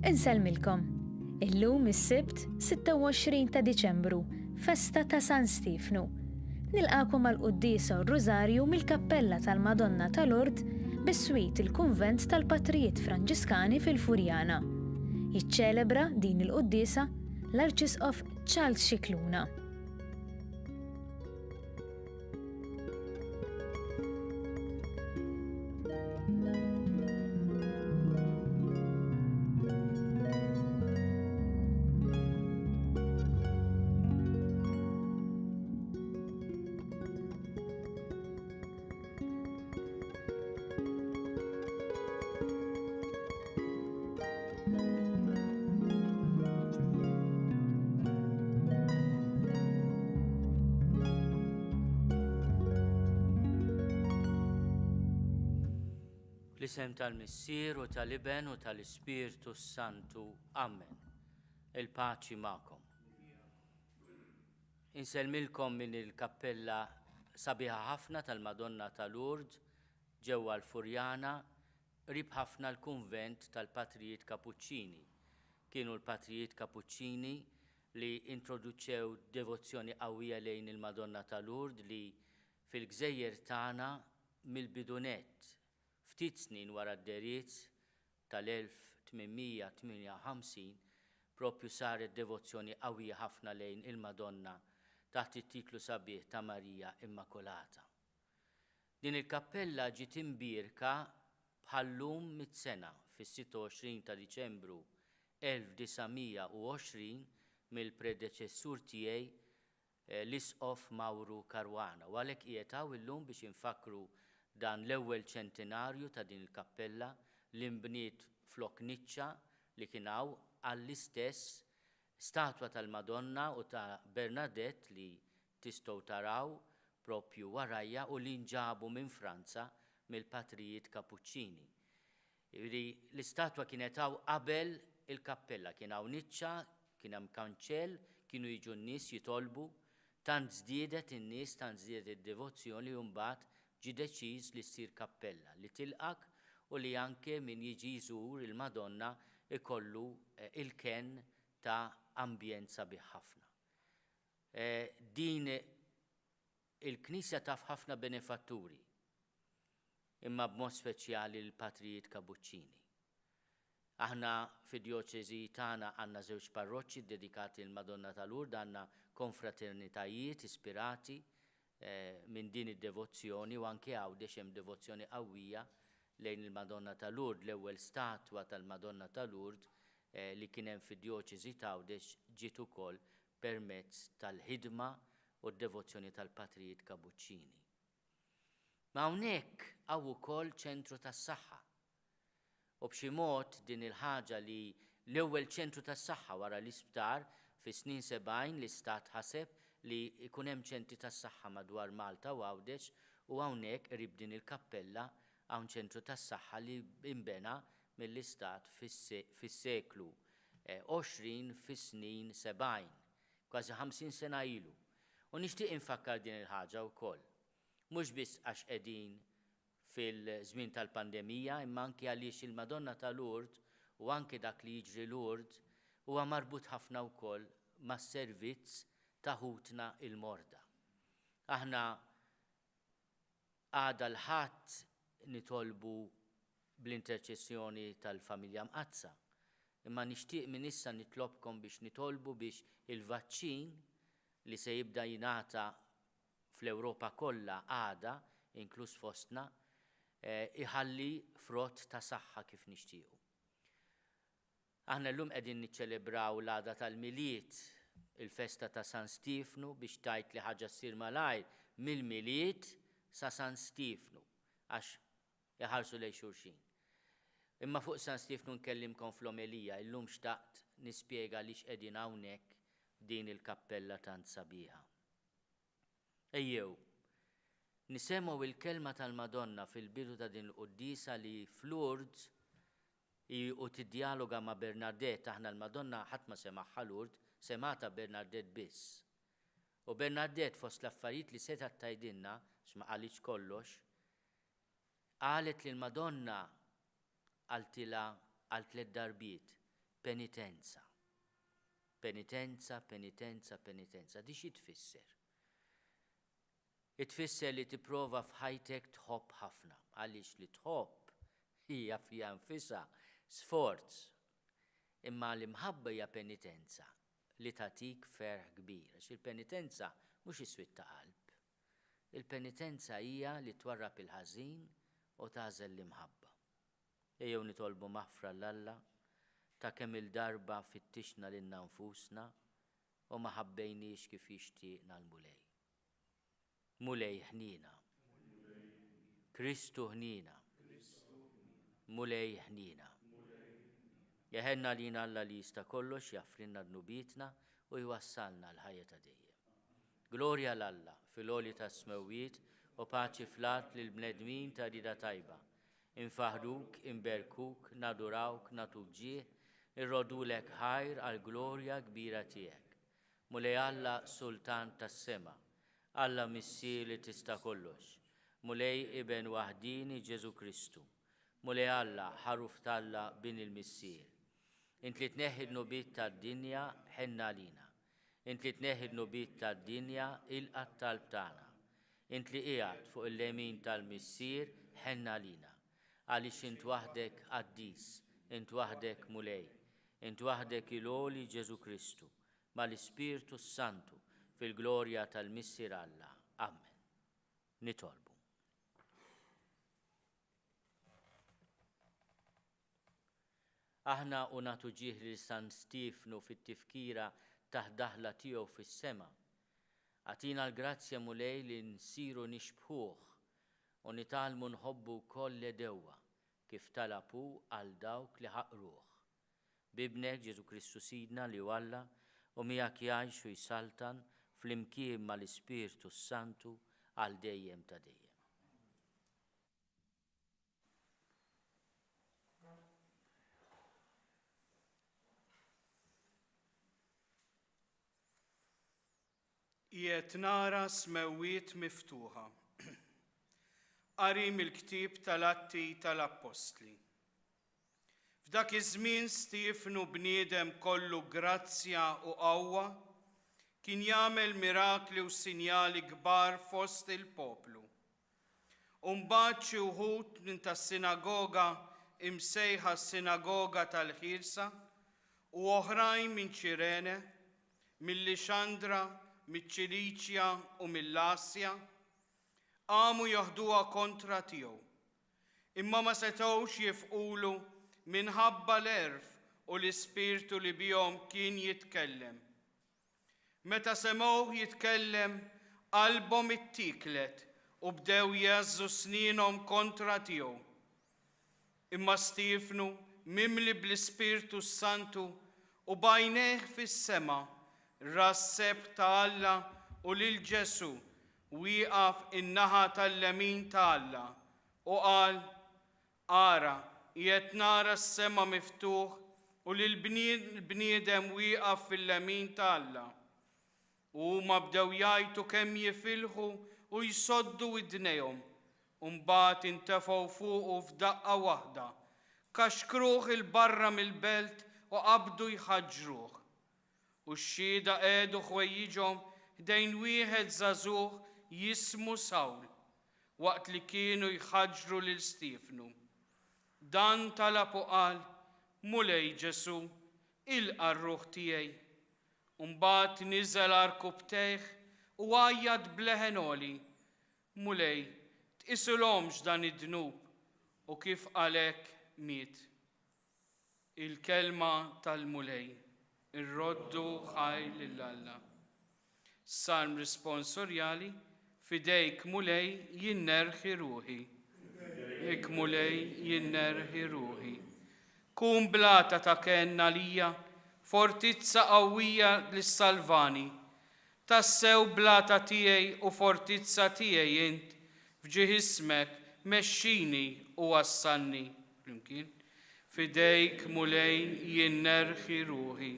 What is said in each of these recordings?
Insellmilkom. Illum is-Sibt 26 ta' Diċembru, festa ta' San Stefnu. Nilqakom għal Quddiesa u Rużarju mill-kappella tal-Madonna ta' Lourdes bis-swit il-Kunvent tal-Patrijiet Franġiskani fil-Furjana. Jiċċelebra din il-Quddiesa l-Arċisqof Charles Scicluna. L-isem tal-Missier u tal-Iben u tal-Ispirtu Santu. Amen. Il-paċi ma'kom. Insellmilkom minn il-kappella sabiħa ħafna tal-Madonna ta' Lourdes ġewwa l-Furjana, qrib ħafna l-Kunvent tal-Patrijiet Kapuċċini. Kienu l-Patrijiet Kapuċċini li introduċew devozzjoni qawwija lejn il-Madonna ta' Lourdes li fil-Gżejjer tagħna mill-bidunet. Ftit snin wara d-deriet tal-1858 propju saret devozzjoni qawwija ħafna lejn il-Madonna taħt it-titlu sabiħ ta' Marija Immakolata. Din il-kappella ġiet imbierka bħallum mit-sena fis-26 ta' Diċembru 1920 mill-predeċessur tiegħi l-Isqof Mawru Karwana. U għalhekk qiegħed hawn illum biex infakru dan l-ewwel ċentenarju ta' din il-kappella li nbniet flok niċċa li kien hawn għall-istess statwa tal-Madonna u ta' Bernadette li tistgħu taraw propju warajja u li nġabu minn Franza mill-Patrijiet Kapuċċini. L-istatwa kienet hawn qabel il-kappella, kien hawn niċċa, kien hemm kanċell, kienu jiġu n-nies jitolbu, tant żdiedet in-nies, tant żdiedet id-devozzjoni u mbagħad ġie deċiż li ssir kappella li tilqak u li anke min jiġi jżur il-Madonna ikollu il-ken ta' ambjent sabiħ ħafna. Din il-Knisja taf ħafna benefatturi, imma b'mod speċjali l-Patrijiet Kapuċċini. Aħna fid-djoċeżi tagħna għandna żewġ parroċċi dedikati l-Madonna ta' Lourdes, għandna konfraternitajiet ispirati minn din id-devozzjoni u anke għawdex hemm devozzjoni qawwija lejn il-Madonna ta' Lourdes, l-ewwel statwa tal-Madonna ta' Lourdes li kien hemm fid-djoċeżi ta' għawdex ġiet ukoll permezz tal-ħidma u d-devozzjoni tal-Patrijiet Kapuċċini. Ma hawnhekk hawn ukoll ċentru tas-saħħa. U b'xi mod din il-ħaġa li l-ewwel ċentru tas-saħħa wara l-isptar fis-snin 70 l-istat ħaseb li jkun hemm ċentri tas-saħħa madwar Malta u Għawdex u hawnhekk qrib din il-kappella hawn ċentru tas-saħħa li imbena mill-istat fis-seklu 20 fis-snin 70, kważi 50 sena ilu. U nixtieq infakkar din il-ħaġa wkoll. Mhux biss għax qegħdin fil-żmien tal-pandemija, imma anke għaliex il-Madonna ta' Lourdes u anke dak li jiġri Lourdes huwa marbut ħafna wkoll mas-servizz ta' ħutna il-morda. Aħna għada l-ħadd nitolbu bl-interċessjoni tal-familja mqazza, imma nixtieq minn issa nitlobkom biex nitolbu biex il-vaċċin li se jibda jingħata fl-Ewropa kollha għada, inkluż fostna, iħalli frott ta' saħħa kif nixtiequ. Aħna llum qegħdin niċċelebraw l-għada tal-miliet, il-festa ta' San Stefnu biex tajt li ħaġa ssir malajr mill-miliet sa' San Stefnu għax jaħarsu lejn xulxin. Imma fuq San Stefnu nkellimkom fl-omelija, illum xtaqt nispjega għaliex qegħdin hawnhekk din il-kappella tant sabiħa. Ejjew, nisemgħu il-kelma tal-Madonna fil-bidu ta' din il-Quddiesa li f'Lourdes u tiddialoga ma' Bernadette. Aħna l-Madonna ħadd ma semagħha Lourdes, semata Bernadette biss. U Bernadette fost l-affarijiet li seta' tgħidilna x'ma qalitx kollox, qalet li l-Madonna għaltilha għal 3 darbiet penitenza. Penitenza, penitenza, penitenza. Di xi tfisser? Tfisser li tipprova f'ħajtek tħobb ħafna. Għaliex li tħobb hija fija nfisha sforz. Imma l-imħabba hija penitenza li tagħtik ferħ kbir. Għax il-penitenza mhux iswit ta' qalb. Il-penitenza hija li twarrab il-ħażin u tagħżel l-imħabba. Ejjew nitolbu maħfra l-Alla ta' kemm il-darba fittixna lilna nfusna u ma ħabbejniex kif jixtieqna l-mulej. Mulej ħnina. Kristu ħnina. Mulej ħnina. Jeħenna lina Alla li jista' kollox jaffrinna dnubitna u jwassalna l-ħajja ta' dejjem. Glorja l-Alla fil-għoli ta' smewwiet u paċi flat lil bnedmin ta' rida tajba. Infaħruk, imberkuk, nadurawk, natuk ġieħ, irrodulek ħajr għal glorja kbira tiegħek. Mulej Alla Sultan tas-sema, Alla Missier li tista' kollox. Mulej Iben waħdini Ġesu Kristu. Mulej Alla ħaruf talla bin il-Missier. Int li tneħħi l-nubit tad-dinja ħenna lina. Int li tneħħi l-nubit tad-dinja ilqat talb tagħna. Int li qiegħed fuq il-lemin tal-Missier ħenna lina. Għaliex int waħdek qaddis, int waħdek mulej, int waħdek il-għoli Ġesu Kristu, mal-Ispirtu Santu fil-glorja tal-Missier Alla. Amen. Nitolbu. Aħna u nagħtu ġieħ lil San Stifnu fit-tifkira taħdaħla tiegħu fis-sema. Għatina l-grazzja mulej li nsiru nixbħuh u nitalmu nħobbu wkoll l-edewwa kif talabu għal dawk li ħaqruh. Bibnek Ġesu Kristu Sidna li Alla u miegħek jgħix u jsaltan fl-imkien mal-Ispirtu Santu għal dejjem ta' dejjem. Jiet nara smewwiet miftuħa. Qari mill-ktieb tal-Atti tal-Apostli. F'dak iż-żmien Stifnu bniedem kollu grazzja u qawwa kien jagħmel mirakli u sinjali kbar fost il-poplu. U mbagħad xi wħud minn tas-sinagoga imsejħa s-sinagoga tal-Ħirsa u oħrajn minn Ċirene, mill-Lixandra, mill-Ċiliċja u mill-Asja qamu joħduha kontra tiegħu. Imma ma setgħux jifqulu minħabba l-erf u l-Ispirtu li bihom kien jitkellem. Meta semgħuh jitkellem, qalbhom ittiklet u bdew jeżżu snínhom kontra tiegħu. Imma Stifnu, mimli bl-Ispirtu Santu u bajnejh fis-sema, rasseb ta' Alla u lil Ġesu wieqaf in-naħa tal-lemin ta' Alla u qal: Ara, qiegħed nara s-sema miftuħ u lil bniedem wieqaf fil-lemin ta' Alla. U huma bdew jgħidu kemm jifilħu u jsoddu widnejhom, u mbagħad intefgħu fuqu f'daqqa waħda, kaxkruh il-barra mill-belt u qabdu jħaġġruh. U x-xhieda qiegħdu ħwejjiġhom ħdejn wieħed żagħżugħ jismu Sawl, waqt li kienu jħaġġru lil Stifnu. Dan talab u qal: Mulej Ġesu, ilqa' r-ruħ tiegħi. Mbagħad niżel arkubtejh u għajjad bleħen għoli: Mulej, tqisulhomx dan id-dnub u kif għalhekk miet. Il-kelma tal-mulej, irroddu ħaj lill-Alla. Salm risponsorjali: Fidejk mulej jinnerħi ruħi. Ik mulej jinnerħi ruħi. Kun blata ta' kenna lija, fortizza qawwija lis-salvani. Tassew blata tiegħi u fortizza tiegħi int, fġieħ ismek mexxini u wassanni. Flimkien. Fidejk mulej jinnerħi ruħi.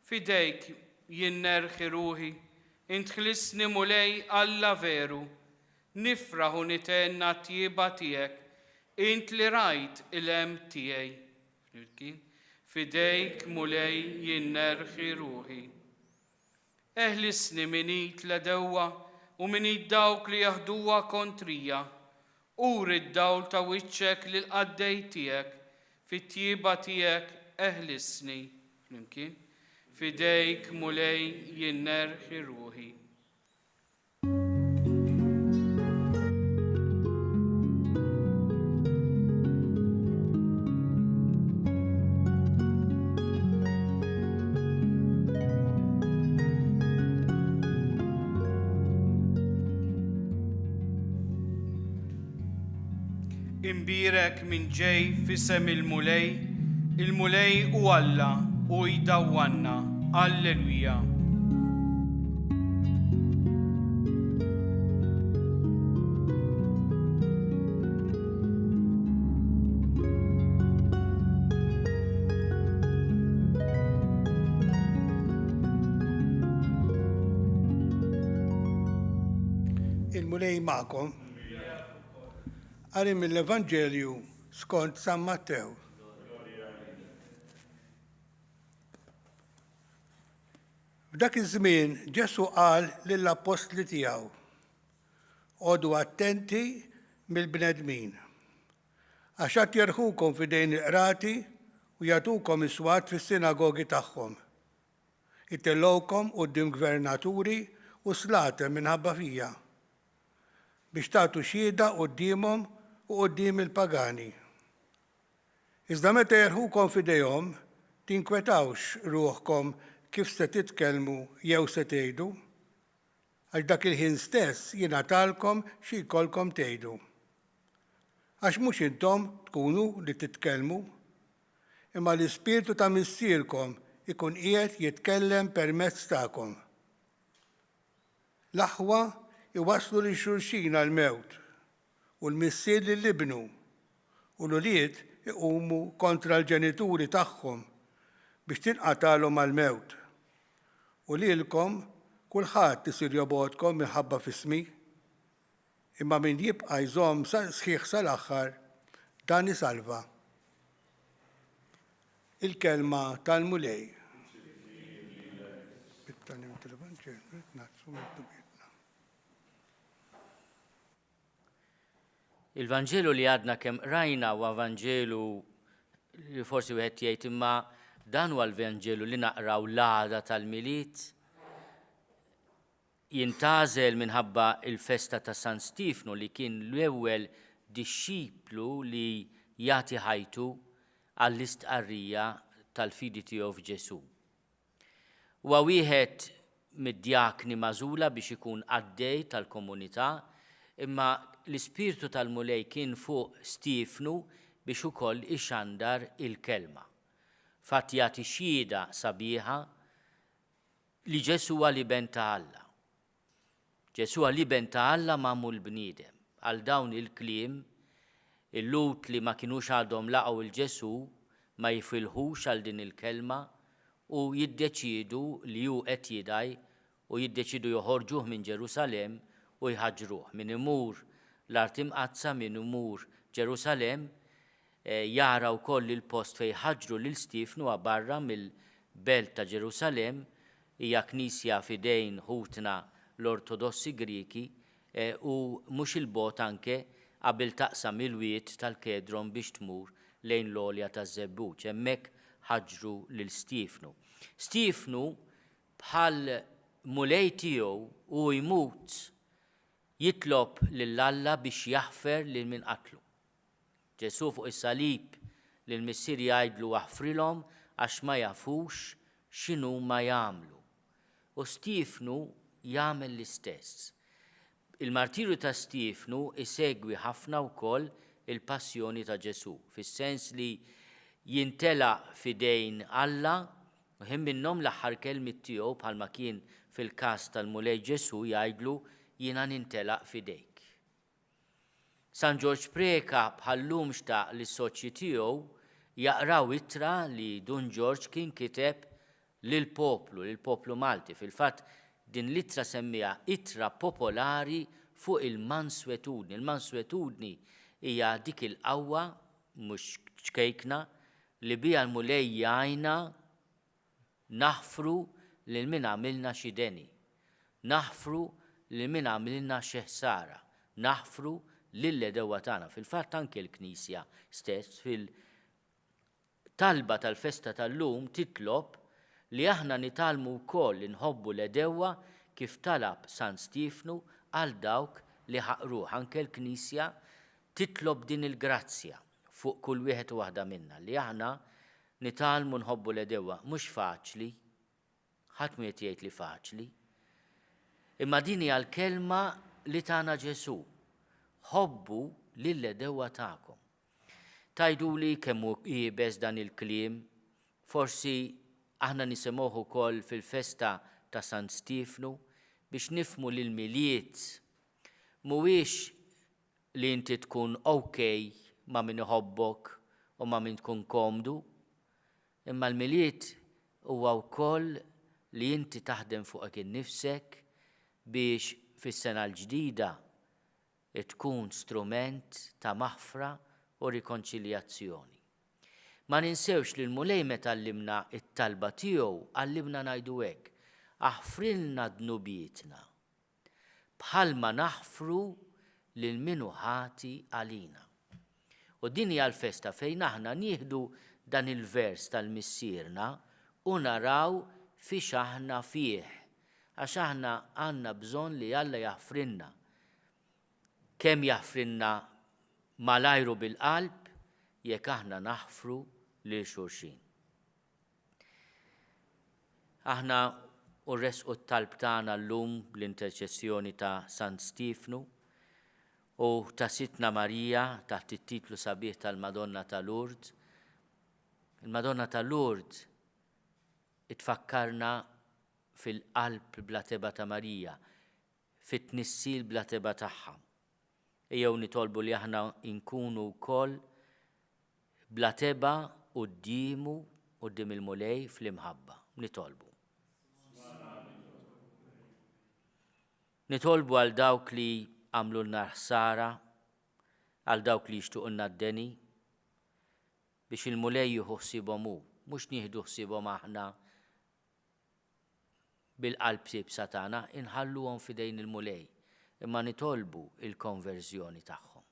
Fidejk jinnerħi ruħi, int ħlisni mulej Alla veru, nifraħ u nitenna tjieba tiegħek, int li rajt il-hemm tiegħi. fidejk mulej jinnerħi ruħi. Eħlisni minit la dewwa u minit dawk li jaħduwa kontrija, uri d-dawl ta' wiċċek li l-qaddej tiegħek, fit-tjieba tiegħek eħlisni. Flimkien, fidejk mulej jinnerħi ruħi. Imbirek minn ġej fisem il-mulej u Alla u jdawwanna. Alleluja. Il-mulej ma'kom. Għari mill-Evanġelju skont San Mattew. F'dak iż-żmien Ġesu qal lill-apostli tiegħu: Għodu attenti mill-bnedmin, għax qed jerħukom f'idejn il-qrati u jagħtukom iswat fis-sinagogi tagħhom. Itellgħukom quddiem gvernaturi u slater minħabba fija biex tagħtu xhieda qudiemhom u quddiem il-pagani. Iżda meta jerħukom f'idejhom, tinkwetawx ruħkom kif se titkellmu jew se tgħidu, għax dak il-ħin stess jingħatalkom xi jkollkom tgħidu. Għax mhux intom tkunu li titkellmu, imma l-Ispirtu ta' Missierkom ikun qiegħed jitkellem permezz tagħkom. L-aħwa iwasslu li xulxin għal-mewt u l-missier lill-ibnu u l-ulied iqumu kontra l-ġenituri tagħhom biex tinqatalhom għal-mewt. U lilkom kulħadd isir jobgħodkom minħabba f'ismi, imma min jibqa' jżomm sħiħ sal-aħħar dan isalva. Il-kelma tal-mulej. Il-Vanġelu li għadna kemm rajna huwa Vanġelu li forsi wieħed jgħid imma dan huwa l-Vanġelu li naqraw l-għada tal-Miliet jintażel minħabba il-festa ta' San Stifnu li kien l-ewwel dixxiplu li jagħti ħajtu għall-istqarrija tal-fidi tiegħu f'Ġesu. Huwa wieħed mid-djakni magħżula biex ikun għaddej tal-komunità, imma l-ispirtu tal-mulej kien fuq Stifnu biex ukoll ixandar il-kelma. Fatt jagħti xhieda sabiħa li Ġesu huwa liben ta' Alla. Ġesu huwa liben ta' Alla magħmul bniedem. Għal dawn il-kliem il-lut li ma kinux għadhom laqgħu il-Ġesu ma jifilħux għal din il-kelma u jiddeċiedu li hu qed jidaj u jiddeċiedu joħorġuh minn Ġerusalem u jħaġruh. Min imur l-Art Imqazza, min imur Ġerusalem, jara wkoll il-post fejn ħaġru lil Stifnu barra mill-belt ta' Ġerusalem, hija knisja fidejn ħutna l-Ortodossi Griki u mhux il-bot anke qabel taqsam il-wiet tal-Kedron biex tmur lejn l-Olja taż-Żebbuġ. Hemmhekk ħaġru lil Stifnu. Stifnu bħal mulej tiegħu u jmut jitlob lill-Alla biex jaħfer lil min qatlu. Ġesu fuq is-salib lil missier jgħidlu aħfrilhom għax ma jafux x'inhu ma jagħmlu. U Stifnu jagħmel l-istess. Il-martirju ta' Stifnu isegwi ħafna wkoll il-passjoni ta' Ġesu, fis-sens li jintelaq fidejn Alla u hemm minnhom l-aħħar kelmiet tiegħu bħalma kien fil-każ tal-mulej Ġesu jgħidlu jiena nintelaq fidejk. San Ġorġ Preka bħallum xtaq lis-soċji tiegħu jaqraw ittra li Dun Ġorġ kien kiteb lill-poplu Malti. Fil-fatt din l-ittra semmija ittra popolari fuq il-manswetudni. Il-manswetudni hija dik il-qawwa mhux ċkejkna li bija l-mulej jajna naħfru lil min għamilna xi deni, naħfru lil min għamilna xi ħsara, naħfru lill-edewa tagħna. Fil-fatt anke l-Knisja stess fil-talba tal-festa tal-lum titlob li aħna nitalmu wkoll inħobbu l-edewa kif talab San Stifnu għal dawk li ħaqruh. Anke l-Knisja titlob din il-grazzja fuq kull wieħed u waħda minna li aħna nitalmu nħobbu l-edewa. Mhux faċli, ħadd mu jgħid li faċli. Imma din hija l-kelma li tagħna Ġesu. Ħobbu lill-edewa tagħkom. Tajduli kemm hu qiebes dan il-kliem, forsi aħna nisimgħuh ukoll fil-festa ta' San Stifnu biex nifmu lil miliet mhuwiex li inti tkun okay ma' min iħobbok u ma' min tkun komdu, imma l-miliet huwa wkoll li inti taħdem fuqek innifsek biex fis-sena l-ġdida tkun strument ta' maħfra u rikonċiljazzjoni. Ma ninsewx li l-mulej meta għallimna it-talba tiegħu għallimna ngħidu hekk, aħfrilna dnubietna bħalma naħfru lil minu ħati għalina. U din hija l-festa fejn aħna nieħdu dan il-vers tal-missierna u naraw fiex aħna fih, għax aħna għandna bżonn li Alla jaħfrinna. Kemm jaħfrinna malajru bil-qalb jekk aħna naħfru lil xulxin. Aħna urresqu t-talb tagħna llum bl-interċessjoni ta' San Stifnu u ta' Sitna Marija taħt it-titlu sabiħ tal-Madonna ta' Lourdes. Il-Madonna ta' Lourdes itfakkarna fil-qalb bla teba ta' Marija, fit-tnissil bla teba tagħha. Ejjew nitolbu li aħna nkunu wkoll bla teba quddiem il-mulej fl-imħabba. Nitolbu għal dawk li għamlu l-ħsara, għal dawk li jixtuqulna d-deni, biex il-mulej jieħu ħsiebhom hu, mhux nieħdu ħsiebhom aħna bil-qalb sibsa tagħna, inħalluhom f'idejn il-mulej, imma nitolbu il-konverżjoni tagħhom.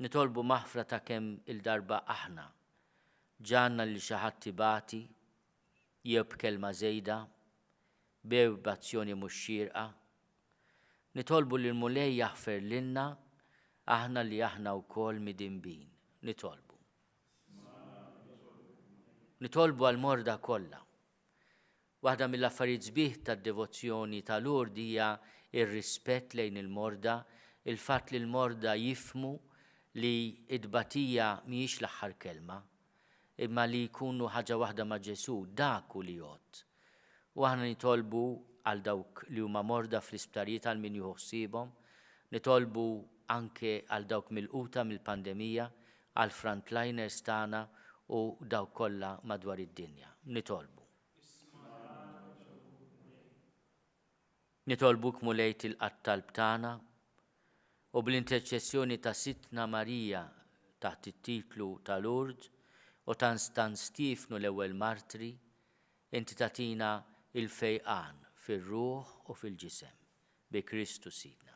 Nitolbu maħfra ta' kemm il-darba aħna ġanna li xi ħadd tibati jew b'kelma żejda, bew b'azzjoni mhux xierqa. Nitolbu li l-mulej jaħfer lilna aħna li aħna wkoll midinbin. Nitolbu għal-morda kollha. Waħda mill-affarijiet sbieħ tad-devozzjoni ta' Lourdes hija ir-rispett lejn il-morda, il-fatt li l-morda jifmu li id-batija mhijiex l-aħħar kelma, imma li jkunu ħaġa waħda ma' Ġesu, dak hu li jgħod. U aħna nitolbu għal dawk li huma morda fl-isptarijiet għal min jieħu ħsiebhom, nitolbu anke għal dawk mill-quta mill-pandemija, għal frontliners tagħna u dawk kollha madwar id-dinja. Nitolbuk mulej tilqa' talb tagħna u bl-interċessjoni ta' Sitna Marija taħt it-titlu ta' Lourdes u ta' San Stifnu l-ewwel martri, inti tagħtina il-fejqan fir-ruħ u fil-ġisem bi Kristu Sidna.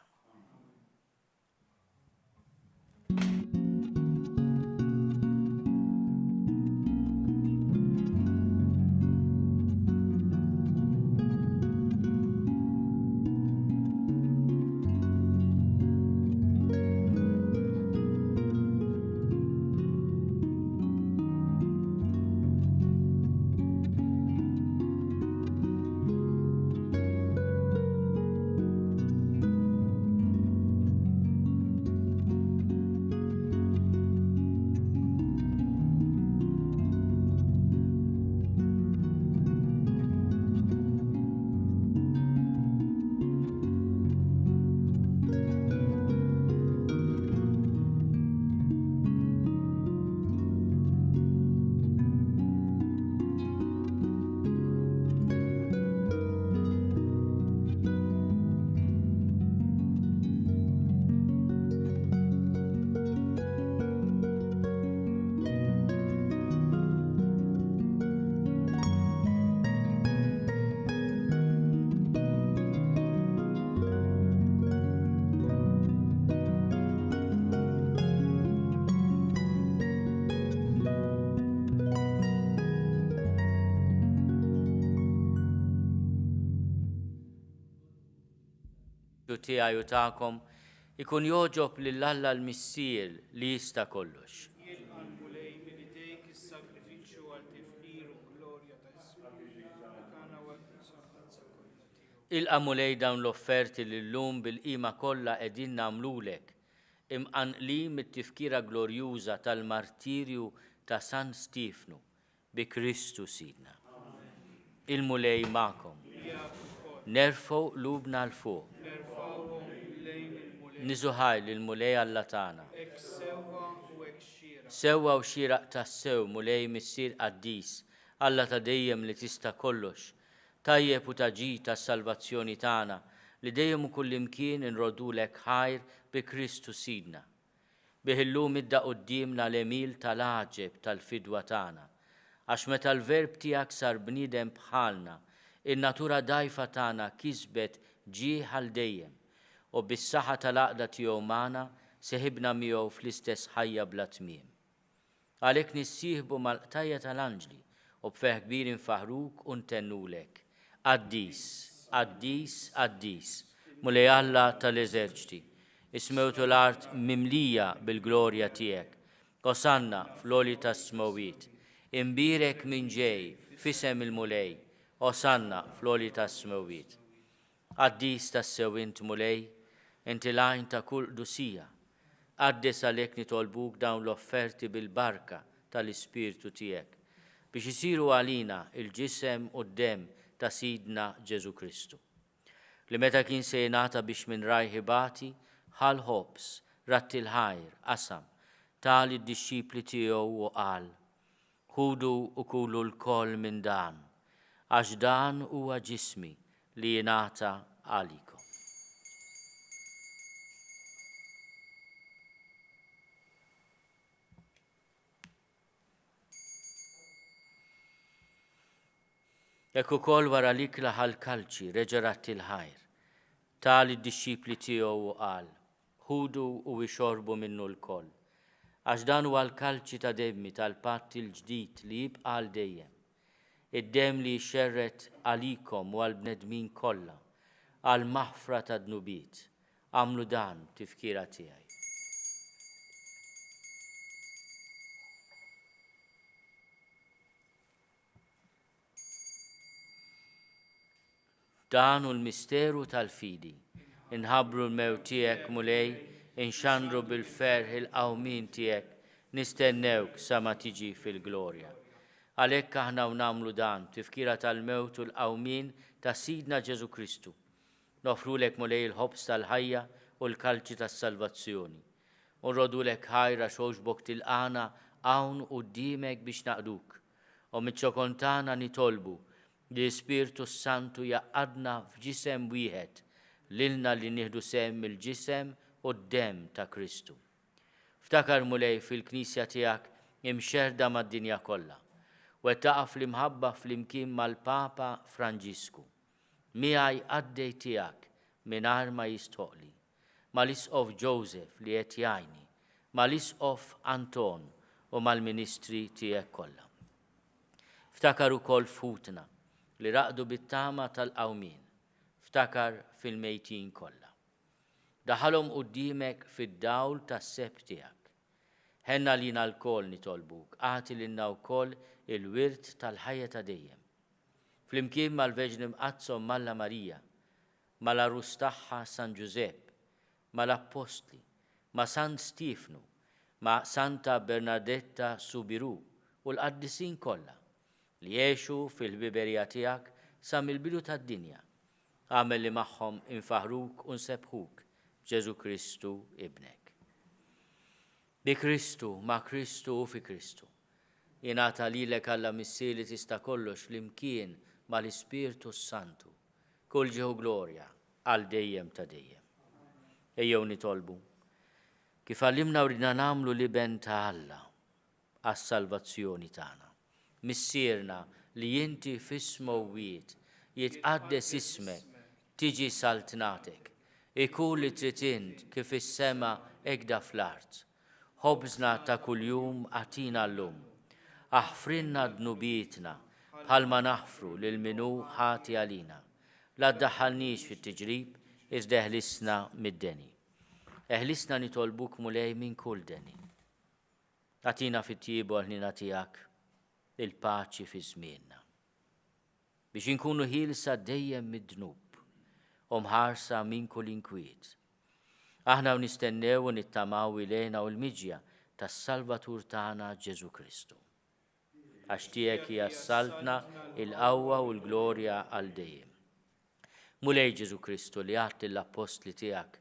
tiegħi u tagħkom ikun joġob lill-Alla l-Missier li jista' kollox. Il-qamulej dawn l-offerti l-lum bil-qima kollha qegħdin nagħmlulek imqanqli mit-tifkira glorjuża tal-martirju ta' San Stifnu bi Kristu Sidna. Il-mulej magħkom. Nerfgħu qlubna l fuq. Niżuħaj lill-mulej Alla tagħna. Sewwa u xieraq tas-sew mulej missier qaddis Alla ta' dejjem li tista' kollox. Tajjeb u taġi tas-salvazzjoni tagħna li dejjem u kullimkien inrodulek ħajr bi Kristu Sidna. Bih illum idda qudiemna l-emil tal-aġeb tal-fidwa tagħna, għax meta l-verb tiegħek sar bniedem bħalna, in-natura dajfa tagħna kisbet ġieħ għal dejjem u bis-saħħa tal-għaqda tiegħu magħna seħibna miegħu fl-istess ħajja bla tmiem. Għalhekk nissieħbu mal-qtajja tal-anġli u b'ferħ kbir infaħruk u ntennulek. Qaddis, qaddis, qaddis, mulej Alla tal-eżerċiti, ismewtu l-art mimlija bil-glorja tiegħek. Osanna fl-oli tas-smawiet, imbirek minn ġej fisem il-mulej, osanna fl-oli tas-smawiet. Qaddis tas-sew int mulej, inti lajn ta' kull qdusija. Qaddes għalhekk nitolbuk dawn l-offerti bil-barka tal-Ispirtu tiegħek biex isiru għalina il-ġisem u d-dem ta' Sidna Ġesu Kristu. Li meta kien se jingħata biex minn rajħibati ħal ħobs ratti l-ħajr qasam tal id-dixxipli tiegħu u qal: ħudu u kulu l-koll minn dan, għax dan huwa ġismi li jingħata għalikom. Hekk ukoll wara l-ikla ħall-kalċi reġa' ratti l-ħajr tal id-dixxipli tiegħu u qal: ħudu u ixorbu minnu l-koll, għax dan huwa l-kalċi ta' demmi tal-patt il-ġdid li jibqa' għal dejjem. Id-dem li jxerret għalikom u għall-bnedmin kollha għal maħfra ta' dnubiet. Għamlu dan tifkira tiegħi. Dan u l-misteru tal-fidi. Inħabru l-mewt tiegħek mulej, inxandru bil-ferħ il-qawmin tiegħek, nistennewk sa ma tiġi fil-glorja. Għalhekk aħna nagħmlu dan tifkira tal-mewt u l-qawmin ta' Sidna Ġesu Kristu. Nofrulek mulej il-ħobs tal-ħajja u l-kalċi tas-salvazzjoni. Unrodulek ħajra xogħġbok tilqana hawn quddiemek biex naqduk. U miċ-ċokontana nitolbu li Spiritu Santu jaqadna f'ġisem wieħed lilna li nieħdu sehem il-ġisem u d-dem ta' Kristu. Ftakar mulej fil-Knisja tiegħek imxerda mad-dinja kollha u qed taqaf l-imħabba flimkien mal-Papa Franġisku. Miegħi għaddej tiegħek mingħajr ma jistħoqli, mal-Isqof Joseph li qed jgħinni, mal-Isqof Anton u mal-Ministri tiegħek kollha. Ftakar ukoll futna li raqdu bit-tama tal-qawmin, ftakar fil-mejtin kollha. Daħalhom quddiemek fid-dawl tas-seb tiegħek. Ħenna lina l-koll nitolbuk, għati lilna wkoll il-wirt tal-ħajja ta' dejjem. Flimkien mal-Veġni Mqazzom Malla Marija, mal-Arus tagħha San Giuseppe, mal-Apostli, ma' San Stifnu, ma' Santa Bernadetta Subiru u l-qaddisin kollha li jgħixu fil-biberija tiegħek sa mill-bidu tad-dinja. Għamel li magħhom infaħruk u nsebħuk Ġesu Kristu ibnek. Bi Kristu, ma' Kristu u fi Kristu. Jingħata lilek Alla Missier li tista' kollox flimkien mal-Ispirtu Santu. Kull ġeħu glorja għal dejjem ta' dejjem. Ejjew nitolbu. Kif għallimna ridna nagħmlu liben ta' Alla għas-salvazzjoni tagħna. Missierna li inti fis-smowwiet jitqaddes ismek, tiġi saltnatek, ikun li trid int kif is-sema ekda fl-art. Ħobżna ta' kuljum għatina llum, aħfrinna dnubietna bħalma naħfru lil minu ħati għalina. La ddaħħalniex fit-tiġrib iżda eħlisna mid-deni. Eħlisna nitolbuk mulej minn kull deni. Atina fit-tiebu għal-ħnina tiegħek il-paċi fi żmienna. Biex inkunu ħielsa dejjem mid-dnub u mħarsa minn kull inkwiet. Aħna nistennew u nittamaw ilejna u l-miġja tas-Salvatur tagħna Ġesu Kristu. Għax tiegħek hija s-saltna il-qawwa u l-glorja għal dejjem. Mulej Ġesu Kristu li għadt l-apostli tiegħek,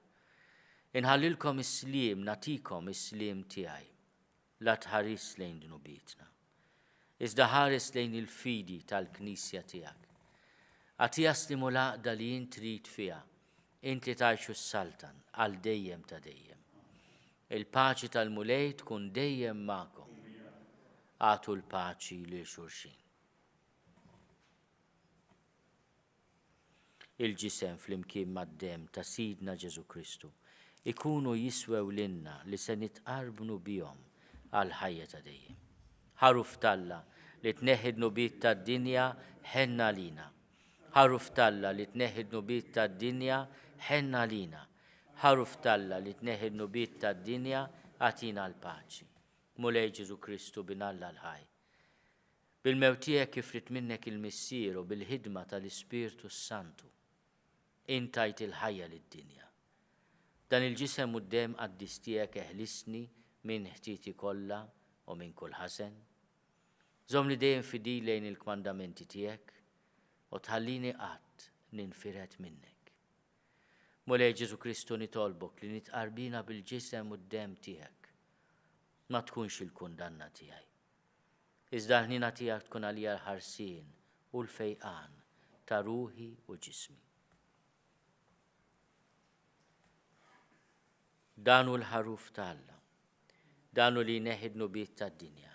inħallilkom is-sliem, natikom is-sliem tiegħi. La tħares lejn dnubietna. Iżda ħares lejn il-fidi tal-Knisja tiegħek. Għatija stimulaqda li jint trid fiha, int li tgħixu s-saltan għal dejjem ta' dejjem. Il-paċi tal-mulej tkun dejjem magħkom. Għatu l-paċi lil xulxin. Il-ġisem fl-imkien mad-dem ta' Sidna Ġesu Kristu ikunu jiswew lilna li se nitqarbnu bihom għal ħajja ta' dejjem. Ħaruf Talla li tneħħid nubiet tad-dinja ħenna lina. Ħaruf Talla li tneħħid nubiet tad-dinja ħenna lina. Ħaruf Talla li tneħħid nubiet tad-dinja għatina l-paċi. Mulej Ġesu Kristu binalla l-ħaj. Bil-mewt tiegħek kifrit minnek il-missier u bil-ħidma tal-Ispirtu Santu. Intajt il-ħajja lid-dinja. Dan il-ġisem u d-dem qaddis tiegħek eħlisni minn ħtiti kollha u minn kull ħasen. Żomm li dejjem fidil lejn il-kmandamenti tiegħek u tħallini qatt ninfiret minnek. Mulej Ġesu Kristu nitolbok li nitqarbina bil-ġisem u d-dem tiegħek. Ma tkunx il-kundanna tiegħi. Iżda l-ħnina tiegħek tkun għalija l-ħarsien u l-fejqan ta' ruħi u ġismi. Danu l-ħaruf Talla. Danu li neħid nubiet tad-dinja.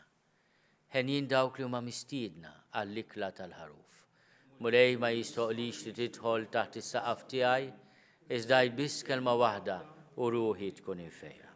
Ħenjin dawk li huma mistiedna għall-ikla tal-ħaruf. Mulej ma jistoqlix li tidħol taħt is-saqaf tiegħi, iżda biss kelma waħda u ruħi tkun infejja.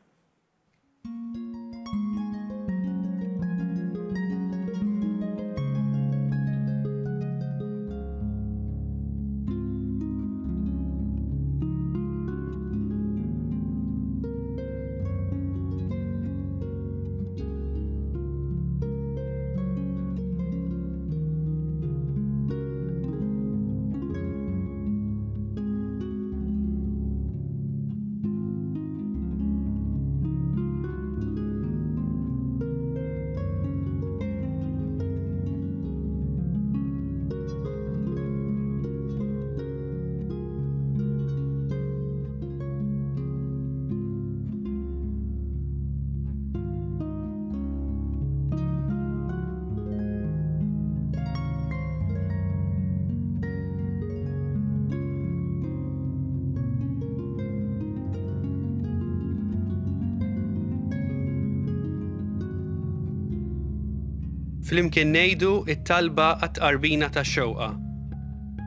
Flimkien ngħidu it-talba għat-tqarbina tax-xewqa.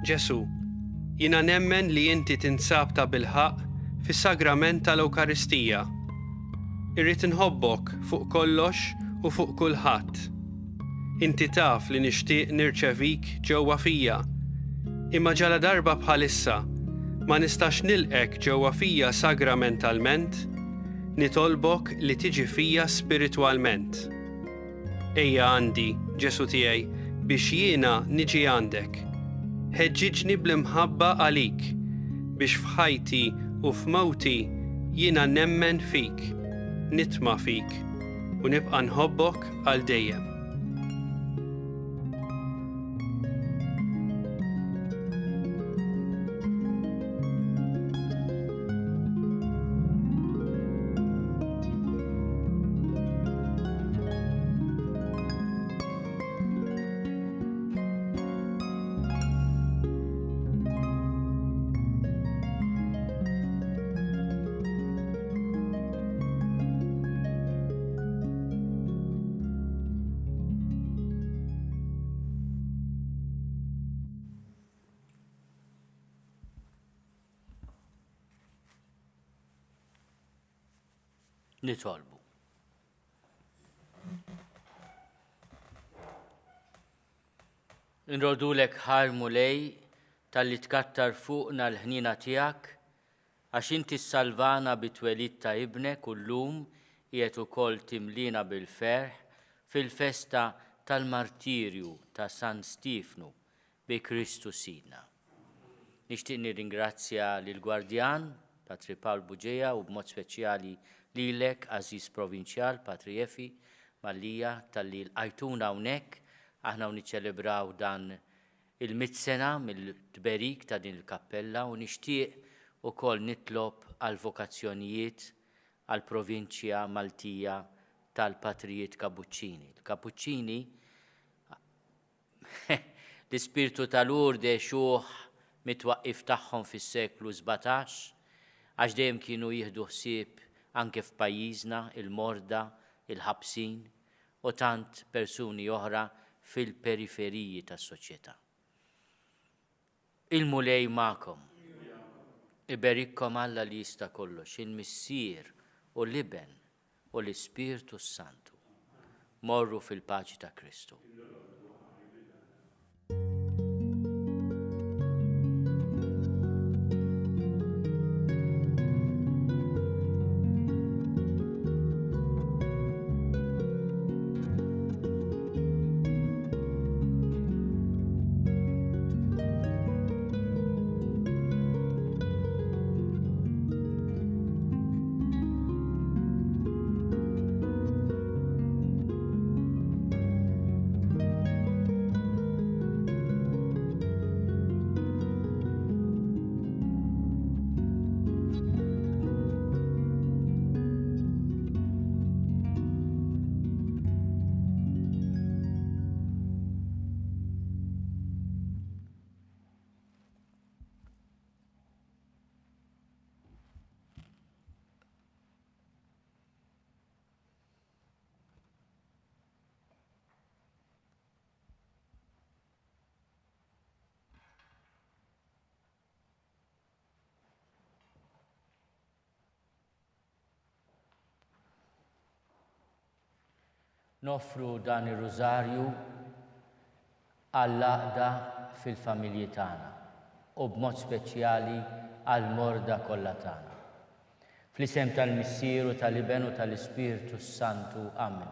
Ġesu, jiena nemmen li inti tinsab ta' bilħaq fis-sagrament tal-Ewkaristija. Irrid inħobbok fuq kollox u fuq kulħadd. Inti taf li nixtieq nirċevik ġewwa fija. Imma ġala darba bħalissa ma nistax nilqek ġewwa fija sagramentalment, nitolbok li tiġi fija spiritwalment. Ejja għandi, Ġesu tiegħi, biex jiena niġi għandek. Ħeġġiġni bl-imħabba għalik, biex f'ħajti u f'mewti jiena nemmen fik, nitma' fik u nibqa' nħobbok għal dejjem. Nitolbu. Nrodulek ħarmu lej tal-li tkattar fuqna l-ħnina tiegħek għax inti salvana bit-twelid ta' ibnek kullum qiegħed ukoll timlina bil-ferħ fil-festa tal-martirju ta' San Stifnu bi Kristu Sidna. Nixtieq nirringrazzja lill-Gwardjan, Patri Pawl Buġeja, u b'mod speċjali lilek, Aziz Provinċjal, Patri Efi, Mallija, tal-li l-għajtuna hawnhekk, aħna niċċelebraw dan il-100 mill-tberik ta' din il-kappella u nixtieq ukoll nitlob għal vokazzjonijiet għal provinċja Maltija tal-Patrijiet Kapuċċini. Il-Kapuċċini, l-ispirtu ta' Lourdes xuħ mitwaqqif tagħhom fis-seklu 17, għax dejjem kienu jieħdu ħsieb anke f'pajjiżna il-morda, il-ħabsin u tant persuni oħra fil-periferiji tas-soċjetà. Il-mulej ma'kom, iberikkom Alla li jista' kollox, il-Missier u l-Iben u l-Ispirtu Santu. Morru fil-paċi ta' Kristu. Nofru dan ir-Rużarju għall-għaqda fil-familji tagħna u b'mod speċjali għall-morda kollha tagħna. Fl-isem tal-Missier u tal-Iben u tal-Ispirtu Santu, amen.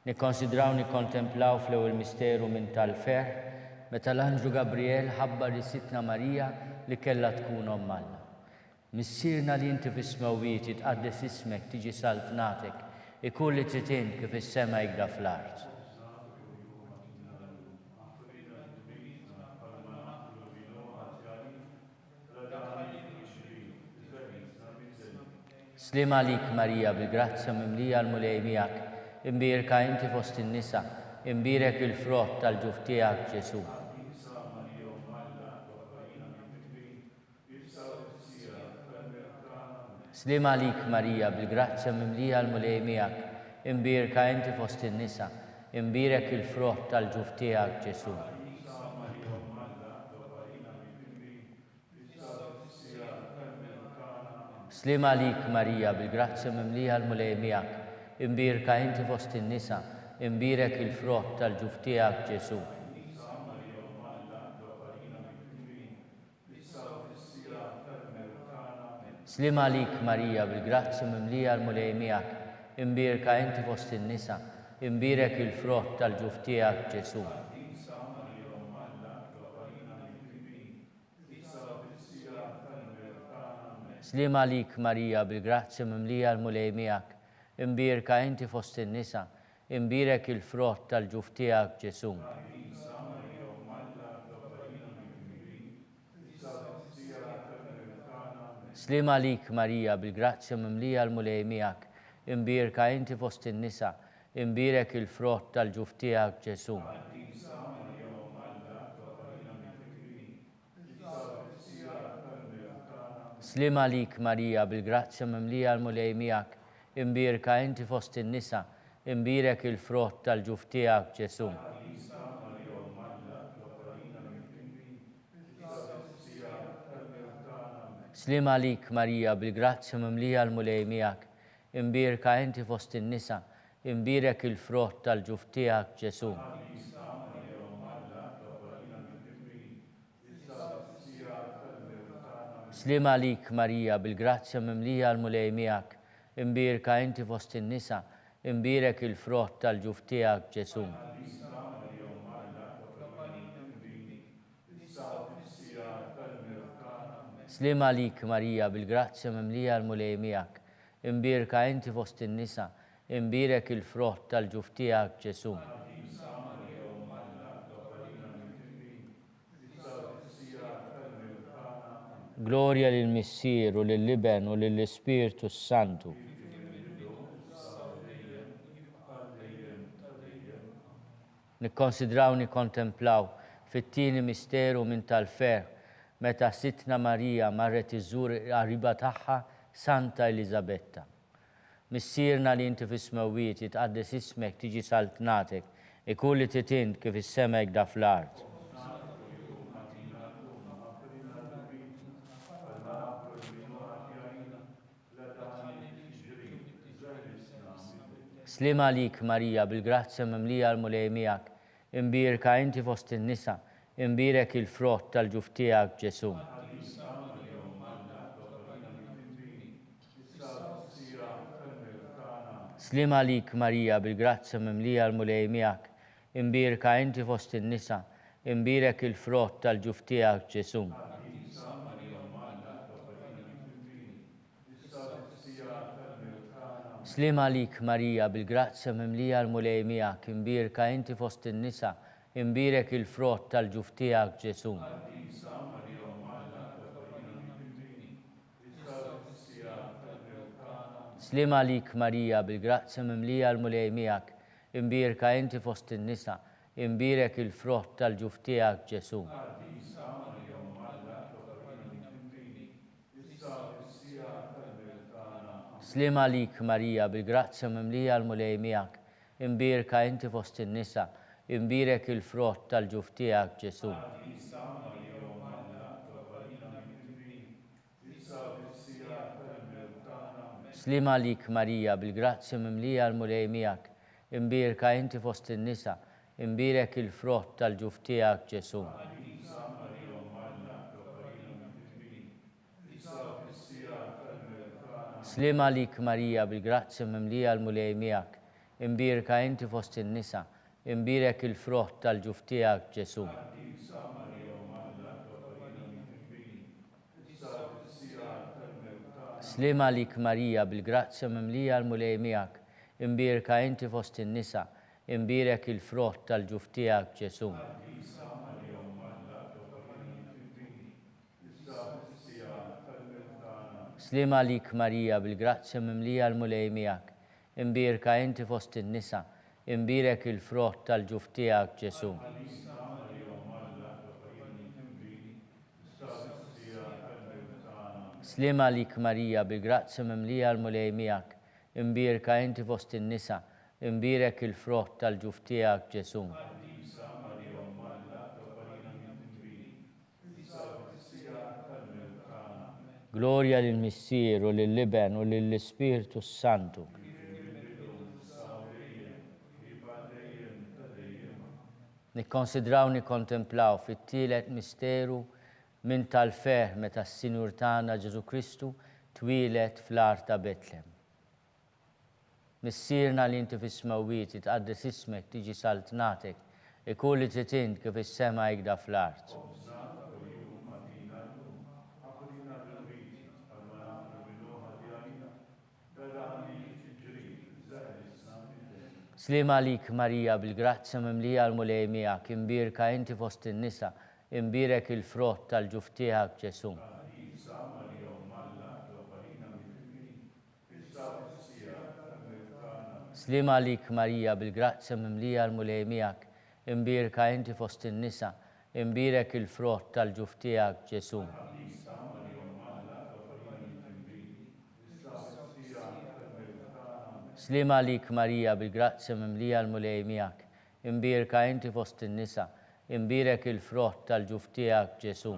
Nikkonsidraw nikkontemplaw fl-ewwel misteru minn tal-ferħ meta l-Anġlu Gabriel ħabbar is-Sitna Marija li kellha tkun omm Alla. Missierna li inti fis-smewwiet jitqaddes ismek tiġi saltnatek ikun li trid kif is-sema jgda fl-art. Slim għalik Marija bil-grazzja mimlija l-mulej miegħek, imbierka inti fost in-nisa, imbierek il-frott tal-ġuf tiegħek Ġesu. Slim għalik Marija bil-grazzja mimlija l-mulej miegħek, imbierka inti fost in-nisa, imbierek il-frott tal-ġuf tiegħek Ġesu. Slim għalik Marija bil-grazzja mimlija l-mulej miegħek, imbierka inti fost in-nisa, imbierek il-frott tal-ġuf tiegħek Ġesu. Slim għalik Marija bil-grazzja mimlija l-mulej miegħek, imbierka inti fost in-nisa, imbierek il-frott tal-ġuf tiegħek Ġesu. Slim għalik Marija bil-grazzja mimlija l-mulej miegħek, imbierka inti fost in-nisa, imbierek il-frott tal-ġuf tiegħek Ġesu. Slim għalik Marija bil-grazzja mimlija l-mulej miegħek, imbierka inti fost in-nisa, imbierek il-frott tal-ġuf tiegħek Ġesu. Slim għalik Marija bil-grazzja mimlija l-mulej miegħek, imbierka inti fost in-nisa, imbierek il-frott tal-ġuf tiegħek Ġesu. Slim għalik Marija bil-grazzja mimlija l-mulej miegħek, imbierka inti fost in-nisa, imbierek il-frott tal-ġuf tiegħek Ġesu. Slima lik Marija, bil-grazzja mimlija l-mulej miegħek, imbirka inti fost in-nisa, imbirek il-frott tal-ġuf tiegħek Ġesu. Slima lik Marija, bil-grazzja mimlija l-mulej miegħek, imbirka inti fost in-nisa, imbirek il-frott tal-ġuf tiegħek Ġesu. Gloria lill-Missier u lill-Iben u lill-Ispirtu Santu. Nikkonsidraw nikkontemplaw fit-tieni misteru minn tal-fer meta Sitna Marija marret iżżur qariba tagħha Santa Elisabetta. Missierna li inti fis-smewwiet jitqaddes ismek tiġi saltnatek, ikun li titint kif is-sema da fl-art. Slima lik Marija, bil-grazzja mimlija l-mulej miegħek, imbirka inti fost in-nisa, imbirek il-frott tal-ġuf tiegħek Ġesu. Slima lik Marija, bil-grazzja mimlija l-mulej miegħek, imbirka inti fost in-nisa, imbirek il-frott tal-ġuf tiegħek Ġesu. Slima lik Marija, bil-grazzja mimlija l-mulej miegħek, imbirka inti fost in-nisa, imbirek il-frott tal-ġuf tiegħek Ġesu. Slima lik Marija, bil-grazzja mimlija l-mulej miegħek, imbirka inti fost in-nisa, imbirek il-frott tal-ġuf tiegħek Ġesu. Slima lik Marija, bil-grazzja mimlija l-mulej miegħek, imbirka inti fost in-nisa, imbirek il-frott tal-ġuf tiegħek Ġesu. Slima lik Marija, bil-grazzja mimlija l-mulej miegħek, imbirka inti fost in-nisa, imbirek il-frott tal-ġuf tiegħek Ġesu. Slima lik Marija, bil-grazzja mimlija l-mulej miegħek, imbirka inti fost in-nisa, imbirek il-frott tal-ġuf tiegħek Ġesu. Slima lik Marija, bil-grazzja mimlija l-mulej miegħek, imbirka inti fost in-nisa, imbirek il-frott tal-ġuf tiegħek Ġesu. Slima lik Marija, bil-grazzja mimlija l-mulej miegħek, imbirka inti fost in-nisa, imbirek il-frott tal-ġuf tiegħek Ġesu. Slima lik Marija, bil-grazzja mimlija l-mulej miegħek, imbirka inti fost in-nisa, imbirek il-frott tal-ġuf tiegħek Ġesu. Gloria lill-Missier u lill-Iben u lill-Ispirtu Santu. Nikkonsidraw nikkontemplaw fit-tielet misteru minn tal-fer meta s-Sinjur tagħna Ġesu Kristu twieled fl-art ta' Betlem. Missierna li inti fis-smewwiet jitqaddes ismek tiġi saltnatek, ikun li titint kif is-sema da fl-art. Slima lik Marija, bil-grazzja mimlija l-mulej miegħek, imbirka inti fost in-nisa, imbirek il-frott tal-ġuf tiegħek Ġesu. Slima lik Marija, bil-grazzja mimlija l-mulej miegħek, imbirka inti fost in-nisa, imbirek il-frott tal-ġuf tiegħek Ġesu. Slima lik Marija, bil-grazzja mimlija l-mulej miegħek, imbirka inti fost in-nisa, imbirek il-frott tal-ġuf tiegħek Ġesu.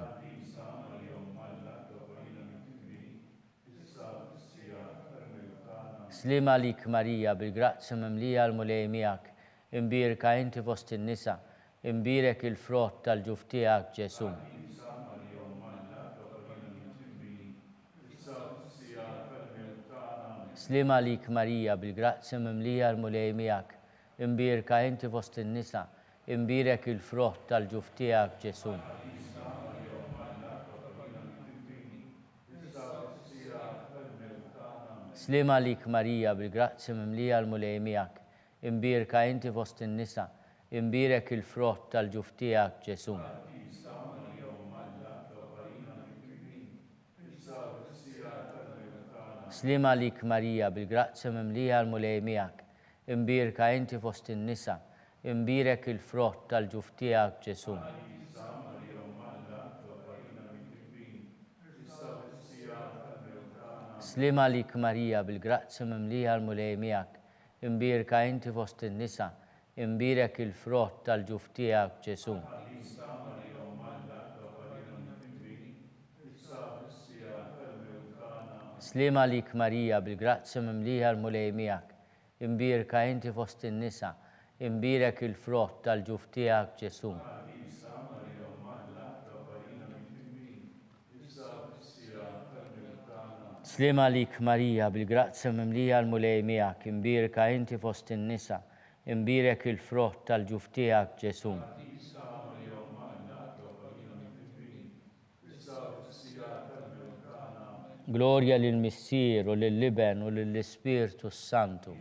Slima lik Marija, bil-grazzja mimlija l-mulej miegħek, imbirka inti fost in-nisa, imbirek il-frott tal-ġuf tiegħek Ġesu. Slima lik Marija bil-grazzja mimlija l-mulej miegħek, imbirka inti fost in-nisa, imbirek il-frott tal-ġuf tiegħek Ġesu. Slima lik Marija bil-grazzja mimlija l-mulej miegħek, imbirka inti fost in-nisa, imbirek il-frott tal-ġuf tiegħek Ġesu. Slima lik Marija bil-grazzja mimlija l-mulej miegħek, imbirka inti fost in-nisa, imbirek il-frott tal-ġuf tiegħek Ġesu. Slima lik Marija bil-grazzja mimlija l-mulej miegħek, imbirka inti fost in-nisa, imbirek il-frott tal-ġuf tiegħek Ġesu. Slima lik Marija bil-grazzja mimlija l-mulej miegħek, imbirka inti fost in-nisa, imbirek il-frott tal-ġuf tiegħek Ġesu. Slima lik Marija bil-grazzja mimlija l-mulej miegħek, imbirka inti fost in-nisa, imbirek il-frott tal-ġuf tiegħek Ġesu. Glorja lill-Missier u lill-Liben u lill-Ispirtu Santu.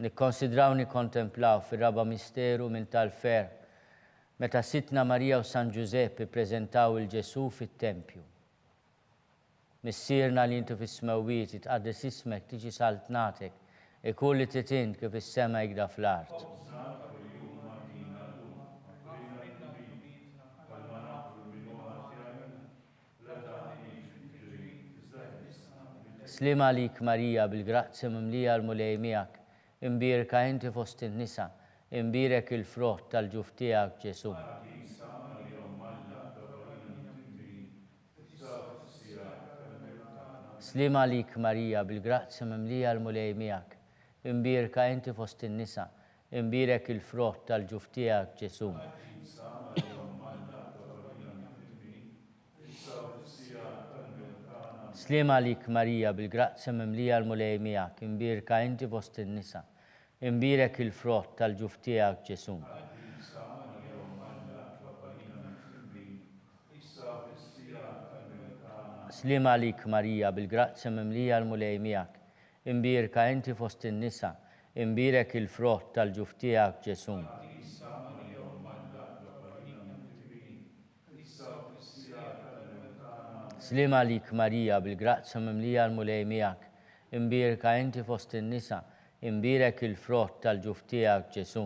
Nikkonsidraw nikkontemplaw fir-raba misteru minn tal-fer meta Sitna Marija u San Giuseppe ippreżentaw il-Ġesu fit-Tempju. Missierna li intu fis-smewwiet itqaddes ismek tiġi saltnatek ikun li titint kif is-sema jgda fl-art. Slima lik Marija bil-grazzja mimlija l-mulej miegħek, imbirka inti fost in-nisa, imbirek il-frott tal-ġuf tiegħek Ġesu. Slima lik Marija bil-grazzja mimlija l-mulej miegħek, imbirka inti fost in-nisa, imbirek il-frott tal-ġuf tiegħek Ġesu. Slima lik Marija bil-grazzja mimlija l-mulej miegħek, imbirka inti fost in-nisa, imbirek il-frott tal-ġuf tiegħek Ġesu. Slima lik Marija bil-grazzja mimlija l-mulej miegħek, imbirka inti fost in-nisa, imbirek il-frott tal-ġuf tiegħek Ġesu. Slima lik Marija bil-grazzja mimlija l-mulej miegħek, imbirka inti fost in-nisa, imbirek il-frott tal-ġuf tiegħek Ġesu.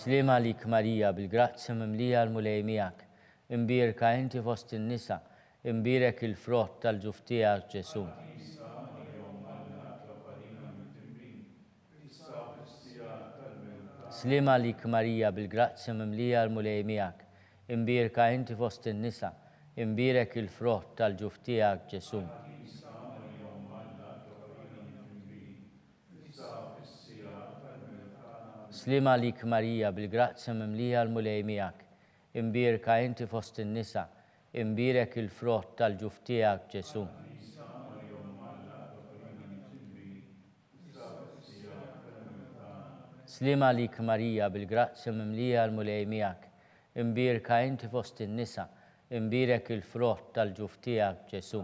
Slima lik Marija bil-grazzja mimlija l-mulej miegħek, imbirka inti fost in-nisa, imbirek il-frott tal-ġuf tiegħek Ġesu. Slima lik Marija bil-grazzja mimlija l-mulej miegħek, imbirka inti fost in-nisa, imbirek il-frott tal-ġuf tiegħek Ġesu. Slima lik Marija bil-grazzja mimlija l-mulej miegħek, imbirka inti fost in-nisa, imbirek il-frott tal-ġuf tiegħek Ġesu. Slima lik Marija bil-grazzja mimlija l-mulej miegħek, imbirka inti fost in-nisa, imbirek il-frott tal-ġuf tiegħek Ġesu.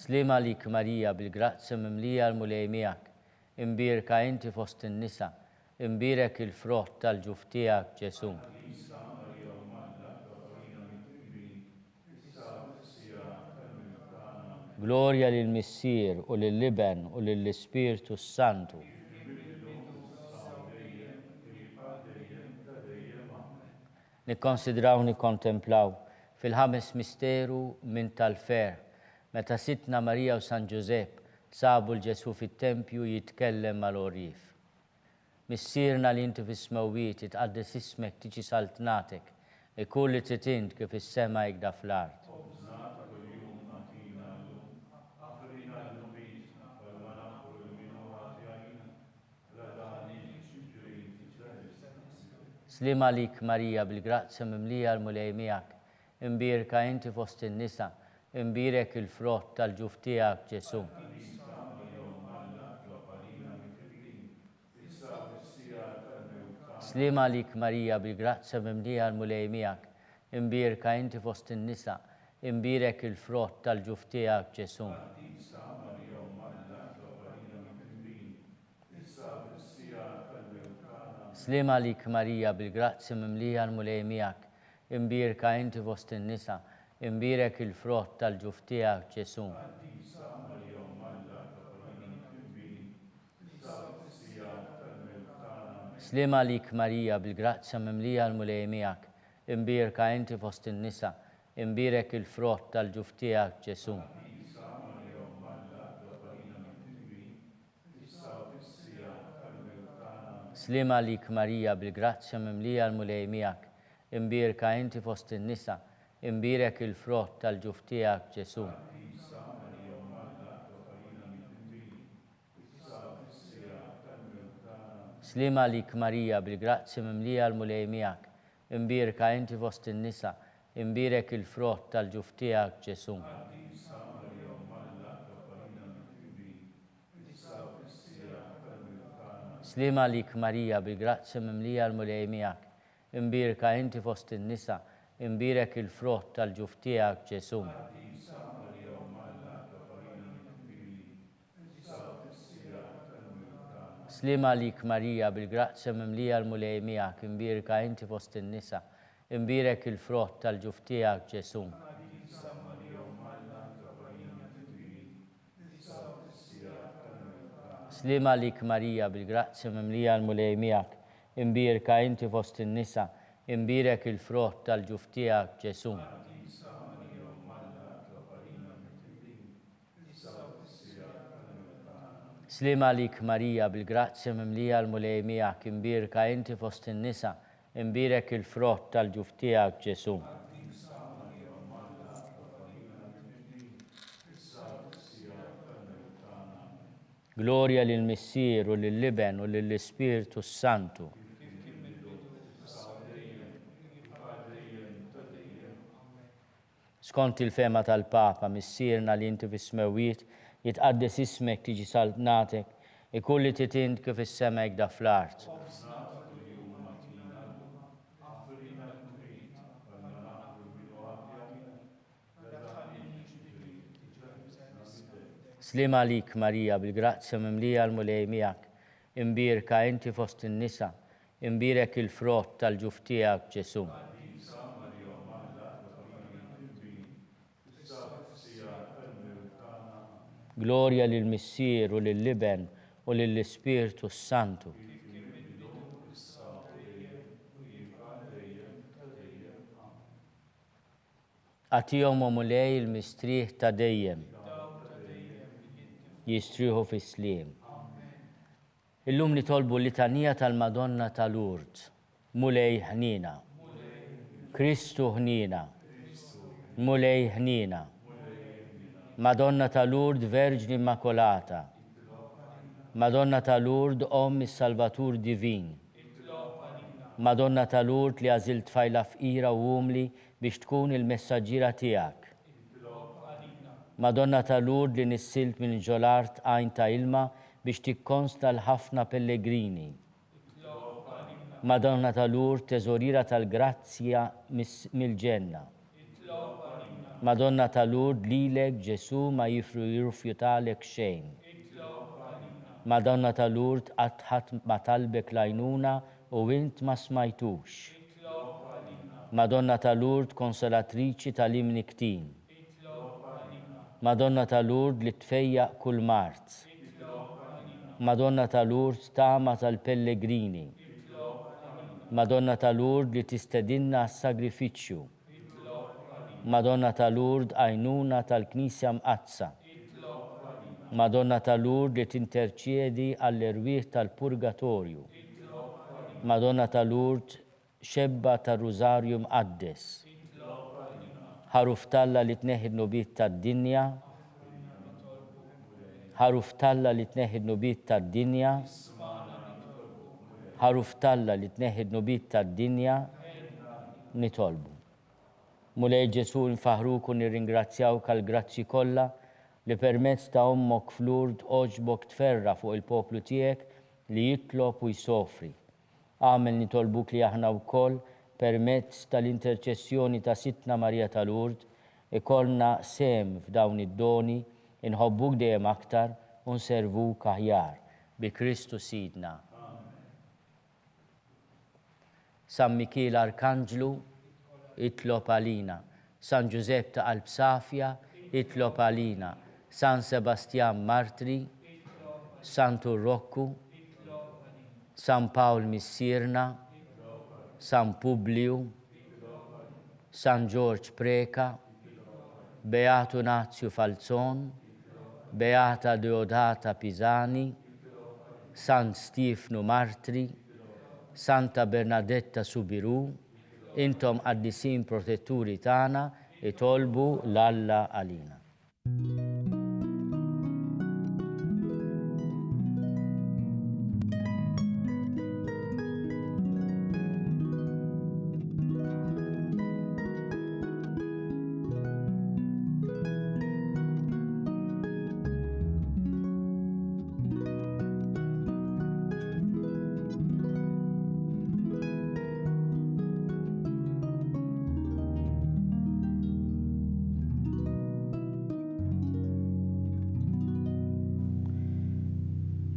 Slima lik Marija bil-grazzja mimlija l-mulej miegħek, imbirka inti fost in-nisa, imbirek il-frott tal-ġuf tiegħek Ġesu. Glorja lill-Missier u lill-Liben u lill-Ispirtu Santu. Nikkonsidraw nikkontemplaw fil-ħames misteru minn tal-fer meta Sitna Marija u San Giuseppe sabu l-Ġesu fit-Tempju jitkellem mal-orif. Missierna li inti fis-smewwiet itqaddes ismek tiġi saltnatek ikun li titint kif is-sema jgda fl-art. Slima lik Marija bil-grazzja mimlija l-mulej miegħek, imbierka inti fost in-nisa, imbierek il-frott tal-ġuf tiegħek Ġesu. Slima lik Marija bil-grazzja mimlija l-mulej miegħek, imbierka inti fost in-nisa, imbierek il-frott tal-ġuf tiegħek Ġesu. Slima lik Marija bil-grazzja mimlija l-mulej miegħek, imbierka inti fost in-nisa, imbierek il-frott tal-ġuf tiegħek Ġesu. Slima lik Marija bil-grazzja mimlija l-mulej miegħek, imbierka inti fost in-nisa, imbierek il-frott tal-ġuf tiegħek Ġesu. Slima lik Marija bil-grazzja mimlija l-mulej miegħek, imbierka inti fost in-nisa, imbierek il-frott tal-ġuf tiegħek Ġesu. Slima lik Marija bil-grazzja mimlija l-mulej miegħek, imbierka inti fost in-nisa, imbierek il-frott tal-ġuf tiegħek Ġesu. Slima lik Marija bil-grazzja mimlija l-mulej miegħek, imbierka inti fost in-nisa, imbierek il-frott tal-ġuf tiegħek Ġesu. Slima lik Marija bil-grazzja mimlija l-mulej miegħek, imbierka inti fost in-nisa, imbierek il-frott tal-ġuf tiegħek Ġesu. Slima lik Marija bil-grazzja mimlija l-mulej miegħek, imbierka inti fost in-nisa, imbierek il-frott tal-ġuf tiegħek Ġesu. Slima lik Marija bil-grazzja mimlija l-mulej miegħek, imbierka inti fost in-nisa, imbierek il-frott tal-ġuf tiegħek Ġesu. Gloria lill-Missier u lill-Liben u lill-Ispiritu Santu. Skont il-fema tal-Papa, missierna li inti fis-smewiet, jitqaddes ismek tiġi saltnatek, ikulli titint kif is-sema jgħda fl-art. Slima lik Marija bil-grazzja mimlija l-mulej miegħek, imbierka inti fost in-nisa, imbierek il-frott tal-ġuf tiegħek Ġesu. Gloria lill-Missier u lill-Liben u lill-Ispiritu Santu. Għatihom u mulej il-mistrieħ ta' dejjem, jistrieħu fis-sliem. Illum nitolbu l-litanija tal-Madonna ta' Lourdes, mulej ħnina, Kristu ħnina, mulej ħnina, Madonna ta' Lourdes Verġni Immakolata, Madonna ta' Lourdes Om is-Salvatur Divin, Madonna ta' Lourdes li għażilt tfajla fqira u umli biex tkun il-messaġġiera tiegħek. Madonna ta' Lourdes li nissilt minn ġolart għajn ta' ilma biex tikkonsta l-ħafna pellegrini. Madonna ta' Lourdes teżorira tal-grazzja mill-ġenna. Madonna ta' Lourdes lilek Ġesu ma jirrifjutalek xejn. Madonna ta' Lourdes qatt ma talbek lajnuna u int ma smajtux. Madonna ta' Lourdes konsolatriċi tal-imni ktin. Madonna ta' Lourdes li tfejjaq kull mart. Madonna ta' Lourdes tama tal-pellegrini. Madonna ta' Lourdes li tistedinna għas-sagrifiċċju. Madonna ta' Lourdes għajnuna tal-Knisja mqazza. Madonna ta' Lourdes li tinterċiedi għall-erwieħ tal-Purgatorju. Madonna ta' Lourdes xebba ta' Rużarju mqaddes. Ħaruf talla li tneħħi n-nubiet tad-dinja. Ħaruf talla li tneħħi n-nubiet tad-dinja. ħaruf talla li tneħħi d-nubit tad-dinja nitolbu. Mulej Ġesu nfaħruk u nirringrazzjawk għal grazzi kollha li permezz ta' ommok f'Lourdes oġbok tferra fuq il-poplu tiegħek li jitlob u jsofri. Għamel nitolbuk li aħna wkoll permezz tal-interċessjoni ta' Sittna Marija ta' Lourdes ikollna sem f'dawn id-doni inħobbuk dejjem aktar u nservuk aħjar bi Kristu Sidna. San Mikiel Arkanġlu itlob għalina. San Giuseppe ta' Qalb Safja itlob għalina. San Sebastian Martri, San Turrokku, San Pawl Missirna, San Publiu, San George Preka, Beatu Nazio Falzon, Beata Deodata Pisani, San Stifnu Martri, Santa Bernadetta Subiru, intom qaddisin protetturi tagħna itolbu l-Alla għalina.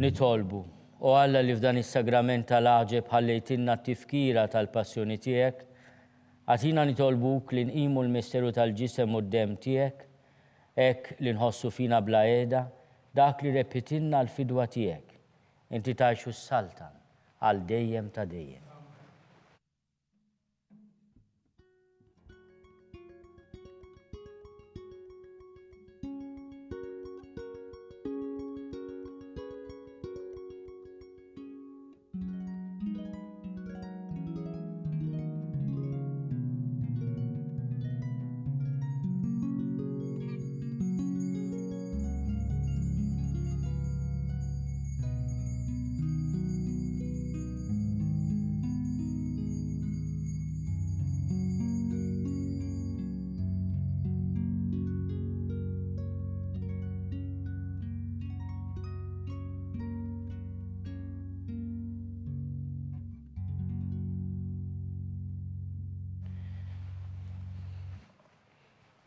Nitolbu, u Alla li f'dan is-sagrament tal-aġeb ħallejtilna t-tifkira tal-passjoni tiegħek, għatina nitolbuk li nqimu l-misteru tal-ġisem u d-dem tiegħek, hekk li nħossu fina bla qiegħda, dak li repetilna l-fidwa tiegħek. Inti tgħixu s-saltan għal dejjem ta' dejjem.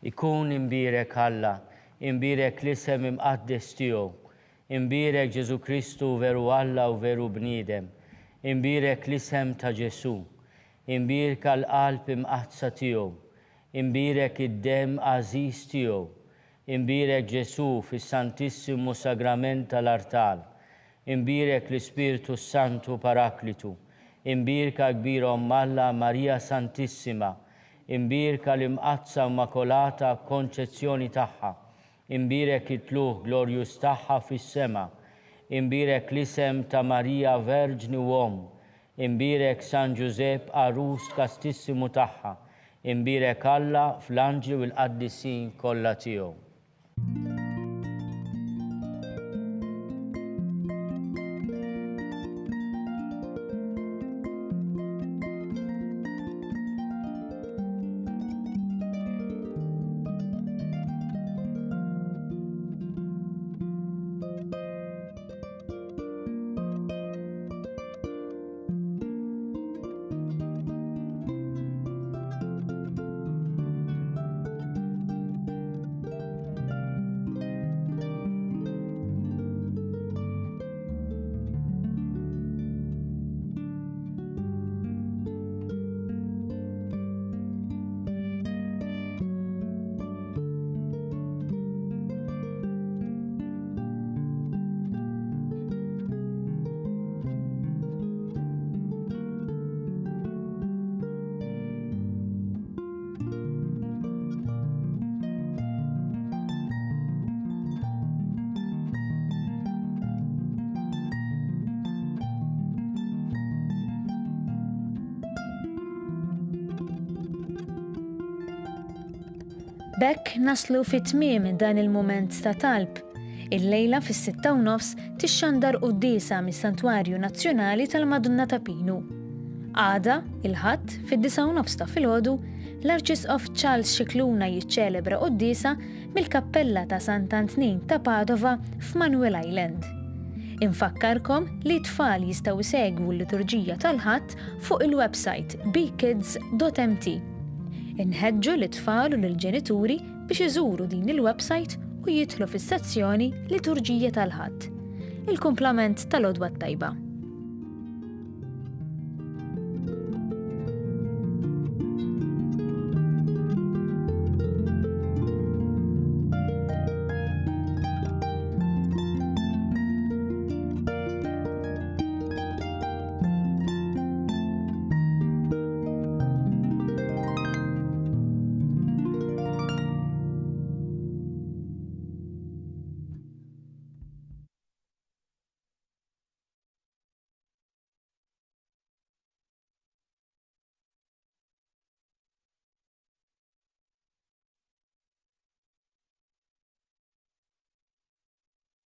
Ikun imbirek Alla, imbirek l-isem imqaddes tiegħu, imbirek Ġesu Kristu veru Alla u veru bniedem, imbirek l-isem ta' Ġesu, imbirek l-qalb imqazza tiegħu, imbirek id-dem għażiż tiegħu, imbirek Ġesu fis-Santissimu Sagrament tal-Artal, imbirek l-Ispiritu Santu Paraklitu, imbirka kbira Alla Marija Santissima, imbirka l-imqazza immakolata konċezzjoni tagħha, imbirek it-tluħ glorjus tagħha fis-sema, imbirek l-isem ta' Marija Verġni Uom, imbirek San Giuseppe Arus kastissimu tagħha, imbirek Alla fl-anġli u l-qaddisin kollha tiegħu. Bekk naslu fit-tmiem dan il-mument ta' talb, Il-lejla fis-6:30 tixxandar Quddiesa mis-Santwarju Nazzjonali tal-Madonna ta' Pinu. Għada, il-Ħadd, fid-9:30 ta' filgħodu, l-Arċisqof Charles Xikluna jiċċelebra Quddiesa mill-Kappella ta' Sant'Antnin ta' Padova f'Manuel Island. Infakkarkom li t-tfal jistgħu jsegwu l-liturġija tal-Ħadd fuq il-website bkids.mt. Inħeġġu l-tfal u l-ġenituri biex iżuru din il-website u jidħlu fis-sezzjoni Liturġija tal-Ħadd. Il-kumplament tal-għodwa tajba.